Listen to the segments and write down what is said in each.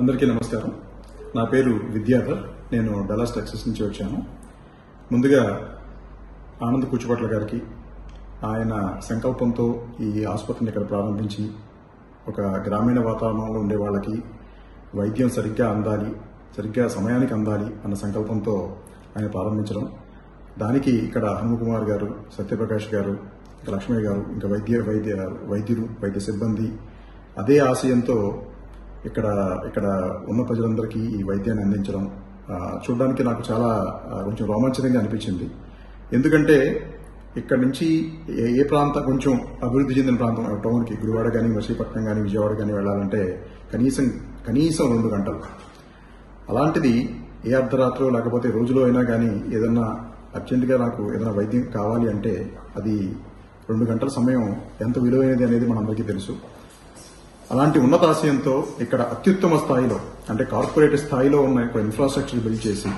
అందరికీ నమస్కారం. నా పేరు విద్యాధర్. నేను డల్లాస్ టెక్సస్ నుంచి వచ్చాను. ముందుగా ఆనంద్ కూచిపట్ల గారికి ఆయన సంకల్పంతో ఈ ఆసుపత్రిని ఇక్కడ ప్రారంభించి ఒక గ్రామీణ వాతావరణంలో ఉండే వాళ్ళకి వైద్యం సరిగ్గా అందాలి, సరిగ్గా సమయానికి అందాలి అన్న సంకల్పంతో ఆయన ప్రారంభించడం, దానికి ఇక్కడ హనుమకుమార్ గారు, సత్యప్రకాష్ గారు, లక్ష్మయ్య గారు, ఇంకా వైద్యులు, వైద్య సిబ్బంది అదే ఆశయంతో ఇక్కడ ఉన్న ప్రజలందరికీ ఈ వైద్యాన్ని అందించడం చూడడానికి నాకు చాలా కొంచెం రోమాంచనంగా అనిపించింది. ఎందుకంటే ఇక్కడ నుంచి ఏ ప్రాంతం కొంచెం అభివృద్ధి చెందిన ప్రాంతం టౌన్కి గుడివాడ కానీ, మచిలీపట్నం కానీ, విజయవాడ కానీ వెళ్లాలంటే కనీసం 2 గంటలు. అలాంటిది ఏ అర్ధరాత్రో లేకపోతే రోజులో అయినా కానీ ఏదన్నా అర్జెంటుగా నాకు ఏదైనా వైద్యం కావాలి అంటే అది 2 గంటల సమయం ఎంత విలువైనది అనేది మనందరికీ తెలుసు. అలాంటి ఉన్నతాశయంతో ఇక్కడ అత్యుత్తమ స్థాయిలో అంటే కార్పొరేట్ స్థాయిలో ఉన్న ఇన్ఫ్రాస్ట్రక్చర్ బిల్డ్ చేసి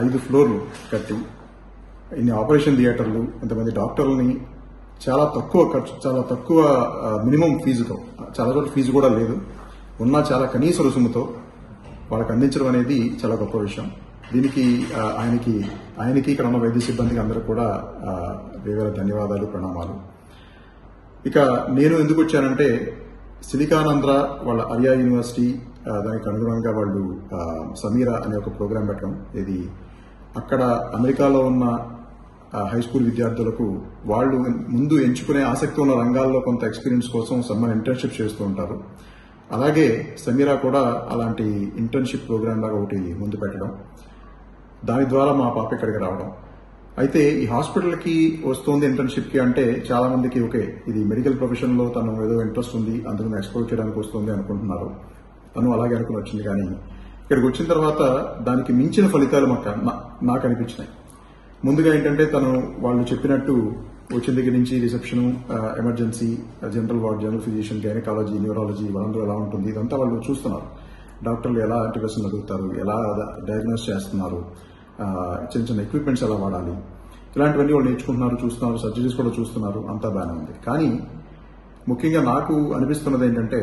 5 ఫ్లోర్లు కట్టి ఇన్ని ఆపరేషన్ థియేటర్లు, ఇంతమంది డాక్టర్లని చాలా తక్కువ ఖర్చు, చాలా తక్కువ మినిమం ఫీజుతో, చాలా చోట్ల ఫీజు కూడా లేదు, ఉన్న చాలా కనీస రుసుముతో వాళ్ళకి అందించడం అనేది చాలా గొప్ప విషయం. దీనికి ఆయనకి ఇక్కడ ఉన్న వైద్య సిబ్బందికి అందరూ కూడా వేవేల ధన్యవాదాలు, ప్రణామాలు. ఇక నేను ఎందుకు వచ్చానంటే సిలికానాంధ్ర వాళ్ళ అరియా యూనివర్సిటీ దానికి అనుగుణంగా వాళ్ళు సమీరా అనే ఒక ప్రోగ్రాం పెట్టడం, ఇది అక్కడ అమెరికాలో ఉన్న హై స్కూల్ విద్యార్థులకు వాళ్ళు ముందు ఎంచుకునే ఆసక్తి ఉన్న రంగాల్లో కొంత ఎక్స్పీరియన్స్ కోసం సమ్మర్ ఇంటర్న్షిప్ చేస్తూ ఉంటారు. అలాగే సమీరా కూడా అలాంటి ఇంటర్న్షిప్ ప్రోగ్రాం లాగా ఒకటి ముందు పెట్టడం, దాని ద్వారా మా పాప ఇక్కడికి రావడం. అయితే ఈ హాస్పిటల్కి వస్తుంది ఇంటర్న్షిప్కి అంటే చాలా మందికి ఓకే ఇది మెడికల్ ప్రొఫెషన్లో తను ఏదో ఇంట్రెస్ట్ ఉంది, అందులో ఎక్స్ప్లోర్ చేయడానికి వస్తుంది అనుకుంటున్నారు. తను అలాగే అనుకుని వచ్చింది. కానీ ఇక్కడికి వచ్చిన తర్వాత దానికి మించిన ఫలితాలు నాకు అనిపించినాయి. ముందుగా ఏంటంటే వాళ్ళు చెప్పినట్టు వచ్చిన దగ్గర నుంచి reception, emergency, general ward, general physician, gynaecology, neurology వాళ్ళందరూ ఎలా ఉంటుంది ఇదంతా వాళ్ళు చూస్తున్నారు. డాక్టర్లు ఎలా ప్రశ్నలు అడుగుతారు, ఎలా డయాగ్నోస్ చేస్తున్నారు, చిన్న చిన్న ఎక్విప్మెంట్స్ ఎలా వాడాలి, ఇలాంటివన్నీ వాళ్ళు నేర్చుకుంటున్నారు, చూస్తున్నారు, సర్జరీస్ కూడా చూస్తున్నారు, అంతా బాగానే ఉంది. కానీ ముఖ్యంగా నాకు అనిపిస్తున్నది ఏంటంటే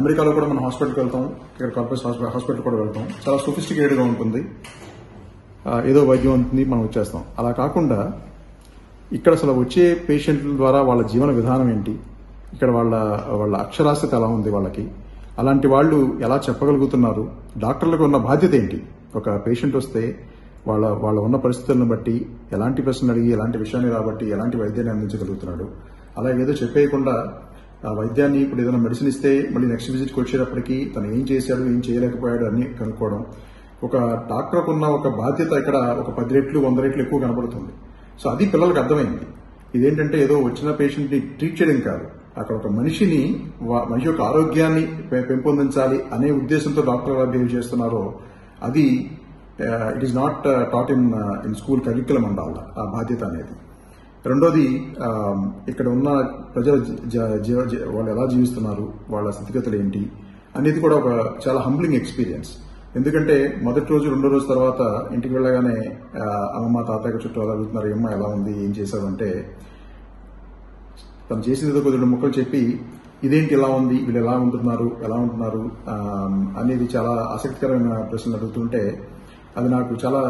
అమెరికాలో కూడా మనం హాస్పిటల్కి వెళ్తాం, ఇక్కడ కార్పొరేట్ హాస్పిటల్ కూడా వెళ్తాం, చాలా సొఫిస్టికేటెడ్గా ఉంటుంది, ఏదో వైద్యం ఉంటుంది, మనం వచ్చేస్తాం. అలా కాకుండా ఇక్కడ అసలు వచ్చే పేషెంట్ల ద్వారా వాళ్ళ జీవన విధానం ఏంటి, ఇక్కడ వాళ్ళ అక్షరాస్యత ఎలా ఉంది, వాళ్ళకి అలాంటి వాళ్ళు ఎలా చెప్పగలుగుతున్నారు, డాక్టర్లకు ఉన్న బాధ్యత ఏంటి, ఒక పేషెంట్ వస్తే వాళ్ళ ఉన్న పరిస్థితులను బట్టి ఎలాంటి ప్రశ్నలు అడిగి ఎలాంటి విషయాన్ని రాబట్టి ఎలాంటి వైద్యాన్ని అందించగలుగుతున్నాడు, అలాగే ఏదో చెప్పేయకుండా ఆ వైద్యాన్ని ఇప్పుడు ఏదైనా మెడిసిన్ ఇస్తే మళ్ళీ నెక్స్ట్ విజిట్కి వచ్చేటప్పటికి తను ఏం చేశాడు, ఏం చేయలేకపోయాడు అని కనుక్కోవడం. ఒక డాక్టర్కు ఉన్న ఒక బాధ్యత ఇక్కడ ఒక 10 రెట్లు 100 రెట్లు ఎక్కువ కనబడుతుంది. సో అది పిల్లలకు అర్థమైంది. ఇదేంటంటే ఏదో వచ్చిన పేషెంట్ ని ట్రీట్ చేయడం కాదు, అక్కడ ఒక మనిషి యొక్క ఆరోగ్యాన్ని పెంపొందించాలి అనే ఉద్దేశంతో డాక్టర్ ఎలా బిహేవ్ చేస్తున్నారో అది it is not taught in school curriculum ఉండాలి ఆ బాధ్యత అనేది. రెండోది ఇక్కడ ఉన్న ప్రజల వాళ్ళు ఎలా జీవిస్తున్నారు, వాళ్ళ స్థితిగతులు ఏంటి అనేది కూడా ఒక చాలా హంబ్లింగ్ ఎక్స్పీరియన్స్. ఎందుకంటే మొదటి రోజు 2వ రోజు తర్వాత ఇంటికి వెళ్ళగానే అమ్మమ్మ తాతయ్య చుట్టూ అలా అడుగుతున్నారు, అమ్మ ఎలా ఉంది, ఏం చేశావు అంటే తను చేసేది కొద్ది 2 ముక్కలు చెప్పి ఇదేంటి ఇలా ఉంది, వీళ్ళు ఎలా ఉంటున్నారు అనేది చాలా ఆసక్తికరమైన ప్రశ్నలు అడుగుతుంటే అది నాకు చాలా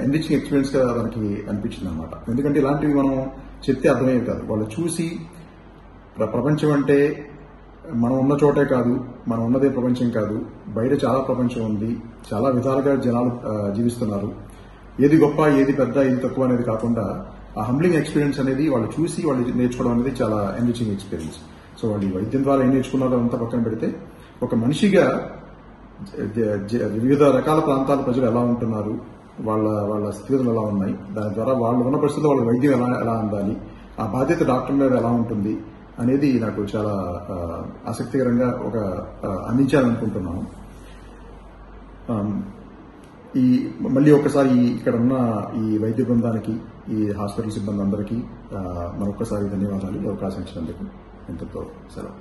ఎన్రిచింగ్ ఎక్స్పీరియన్స్ గా దానికి అనిపించింది అనమాట. ఎందుకంటే ఇలాంటివి మనం చెప్తే అర్థమయ్యేది కాదు, వాళ్ళు చూసి ప్రపంచం అంటే మనం ఉన్న చోటే కాదు, మనం ఉన్నదే ప్రపంచం కాదు, బయట చాలా ప్రపంచం ఉంది, చాలా విధాలుగా జనాలు జీవిస్తున్నారు, ఏది గొప్ప, ఏది పెద్ద, ఏది తక్కువ అనేది కాకుండా ఆ హంబ్లింగ్ ఎక్స్పీరియన్స్ అనేది వాళ్ళు చూసి వాళ్ళు నేర్చుకోవడం అనేది చాలా ఎన్రిచింగ్ ఎక్స్పీరియన్స్. సో వాళ్ళు వైద్యం ద్వారా ఏం నేర్చుకున్నారో అంతా పక్కన పెడితే ఒక మనిషిగా వివిధ రకాల ప్రాంతాల ప్రజలు ఎలా ఉంటున్నారు, వాళ్ళ స్థితిగతులు ఎలా ఉన్నాయి, దాని ద్వారా వాళ్ళు ఉన్న పరిస్థితుల్లో వాళ్ళ వైద్యం ఎలా అందాలి, ఆ బాధ్యత డాక్టర్ మీద ఎలా ఉంటుంది అనేది నాకు చాలా ఆసక్తికరంగా అందించాలనుకుంటున్నాను. మళ్ళీ ఒకసారి ఇక్కడ ఉన్న ఈ వైద్య బృందానికి, ఈ హాస్పిటల్ సిబ్బంది అందరికీ మరొకసారి ధన్యవాదాలు. అవకాశం ఇచ్చినందుకు. ఇంతతో సెలవు.